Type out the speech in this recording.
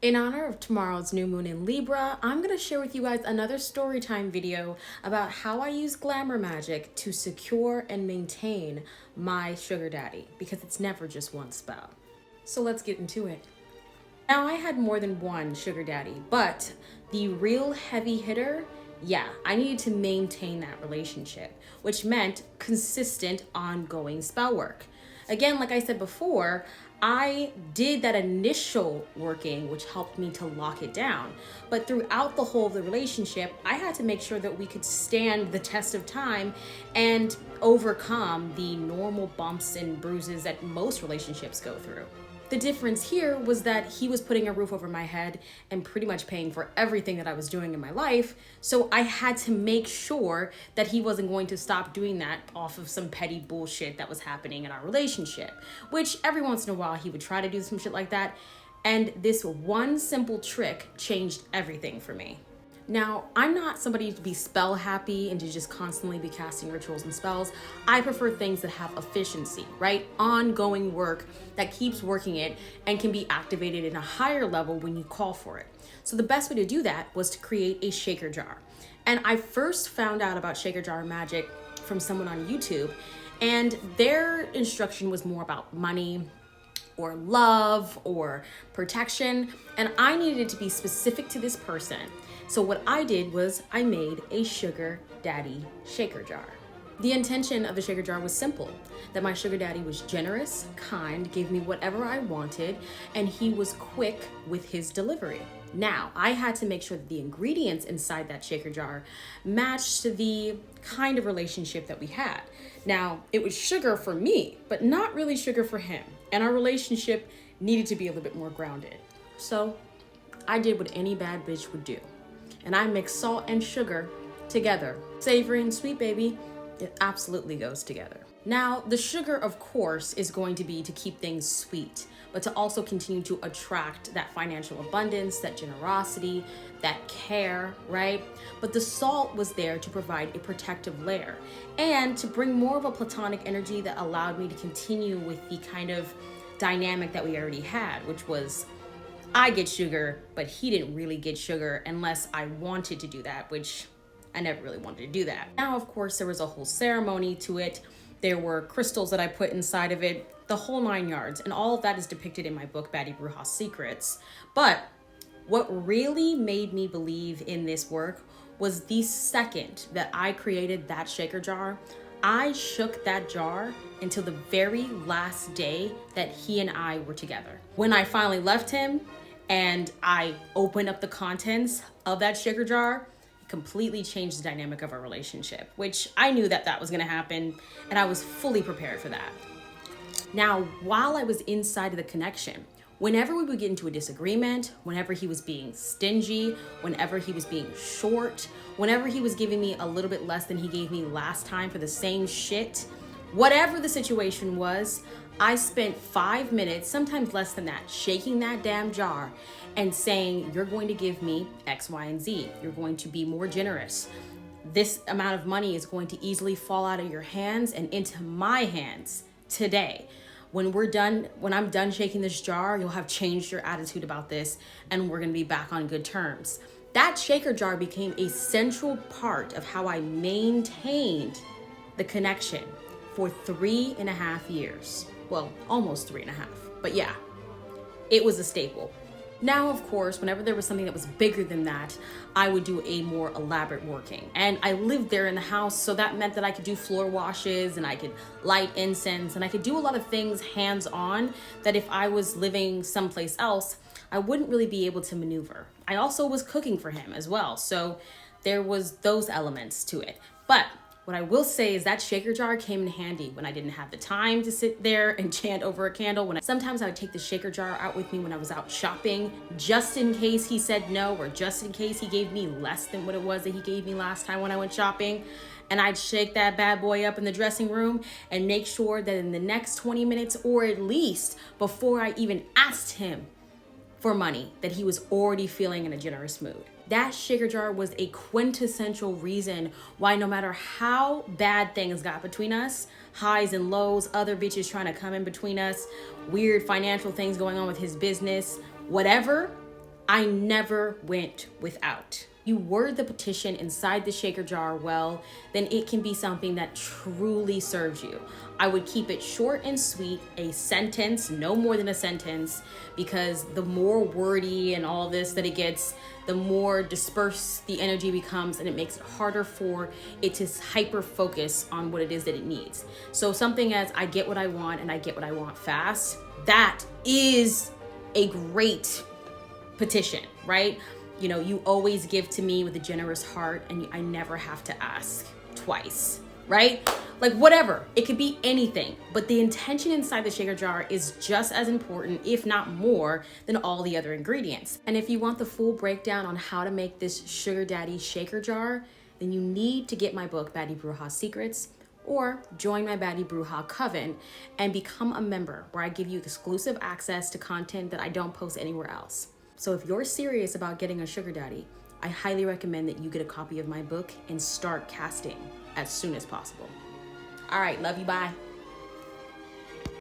In honor of tomorrow's new moon in Libra, I'm going to share with you guys another story time video about how I use glamour magic to secure and maintain my sugar daddy, because it's never just one spell. So let's get into it. Now, I had more than one sugar daddy, but the real heavy hitter, I needed to maintain that relationship, which meant consistent, ongoing spell work. Again, like I said before, I did that initial working, which helped me to lock it down. But throughout the whole of the relationship, I had to make sure that we could stand the test of time and overcome the normal bumps and bruises that most relationships go through. The difference here was that he was putting a roof over my head and pretty much paying for everything that I was doing in my life. So I had to make sure that he wasn't going to stop doing that off of some petty bullshit that was happening in our relationship, which every once in a while he would try to do some shit like that. And this one simple trick changed everything for me. Now, I'm not somebody to be spell happy and to just constantly be casting rituals and spells. I prefer things that have efficiency, right? Ongoing work that keeps working it and can be activated in a higher level when you call for it. So the best way to do that was to create a shaker jar. And I first found out about shaker jar magic from someone on YouTube, and their instruction was more about money or love or protection, and I needed it to be specific to this person. So what I did was I made a sugar daddy shaker jar. The intention of the shaker jar was simple, that my sugar daddy was generous, kind, gave me whatever I wanted, and he was quick with his delivery. Now, I had to make sure that the ingredients inside that shaker jar matched the kind of relationship that we had. Now, it was sugar for me, but not really sugar for him. And our relationship needed to be a little bit more grounded. So I did what any bad bitch would do. And I mixed salt and sugar together. Savory and sweet, baby. It absolutely goes together. Now, the sugar, of course, is going to be to keep things sweet, but to also continue to attract that financial abundance, that generosity, that care, right? But the salt was there to provide a protective layer and to bring more of a platonic energy that allowed me to continue with the kind of dynamic that we already had, which was I get sugar, but he didn't really get sugar unless I wanted to do that, which I never really wanted to do that. Now, of course, there was a whole ceremony to it. There were crystals that I put inside of it, the whole 9 yards. And all of that is depicted in my book, Baddie Bruja Secrets. But what really made me believe in this work was the second that I created that shaker jar, I shook that jar until the very last day that he and I were together. When I finally left him and I opened up the contents of that shaker jar, it completely changed the dynamic of our relationship, which I knew that that was gonna happen, and I was fully prepared for that. Now, while I was inside of the connection, whenever we would get into a disagreement, whenever he was being stingy, whenever he was being short, whenever he was giving me a little bit less than he gave me last time for the same shit, whatever the situation was, I spent 5 minutes, sometimes less than that, shaking that damn jar and saying, you're going to give me X, Y, and Z. You're going to be more generous. This amount of money is going to easily fall out of your hands and into my hands today. When I'm done shaking this jar, you'll have changed your attitude about this, and we're gonna be back on good terms. That shaker jar became a central part of how I maintained the connection for 3.5 years. Well, almost 3.5, but yeah, it was a staple. Now, of course, whenever there was something that was bigger than that, I would do a more elaborate working. And I lived there in the house, so that meant that I could do floor washes and I could light incense and I could do a lot of things hands-on that if I was living someplace else, I wouldn't really be able to maneuver. I also was cooking for him as well, so there was those elements to it. But what I will say is that shaker jar came in handy when I didn't have the time to sit there and chant over a candle. Sometimes I would take the shaker jar out with me when I was out shopping, just in case he said no, or just in case he gave me less than what it was that he gave me last time when I went shopping. And I'd shake that bad boy up in the dressing room and make sure that in the next 20 minutes, or at least before I even asked him for money, that he was already feeling in a generous mood. That shaker jar was a quintessential reason why no matter how bad things got between us, highs and lows, other bitches trying to come in between us, weird financial things going on with his business, whatever, I never went without. You word the petition inside the shaker jar well, then it can be something that truly serves you. I would keep it short and sweet, a sentence, no more than a sentence, because the more wordy and all this that it gets, the more dispersed the energy becomes, and it makes it harder for it to hyper focus on what it is that it needs. So something as I get what I want and I get what I want fast, that is a great petition, right? You know, you always give to me with a generous heart, and I never have to ask twice, right? Like whatever, it could be anything, but the intention inside the shaker jar is just as important, if not more, than all the other ingredients. And if you want the full breakdown on how to make this sugar daddy shaker jar, then you need to get my book, Baddie Bruja Secrets, or join my Baddie Bruja Coven and become a member, where I give you exclusive access to content that I don't post anywhere else. So if you're serious about getting a sugar daddy, I highly recommend that you get a copy of my book and start casting as soon as possible. All right, love you, bye.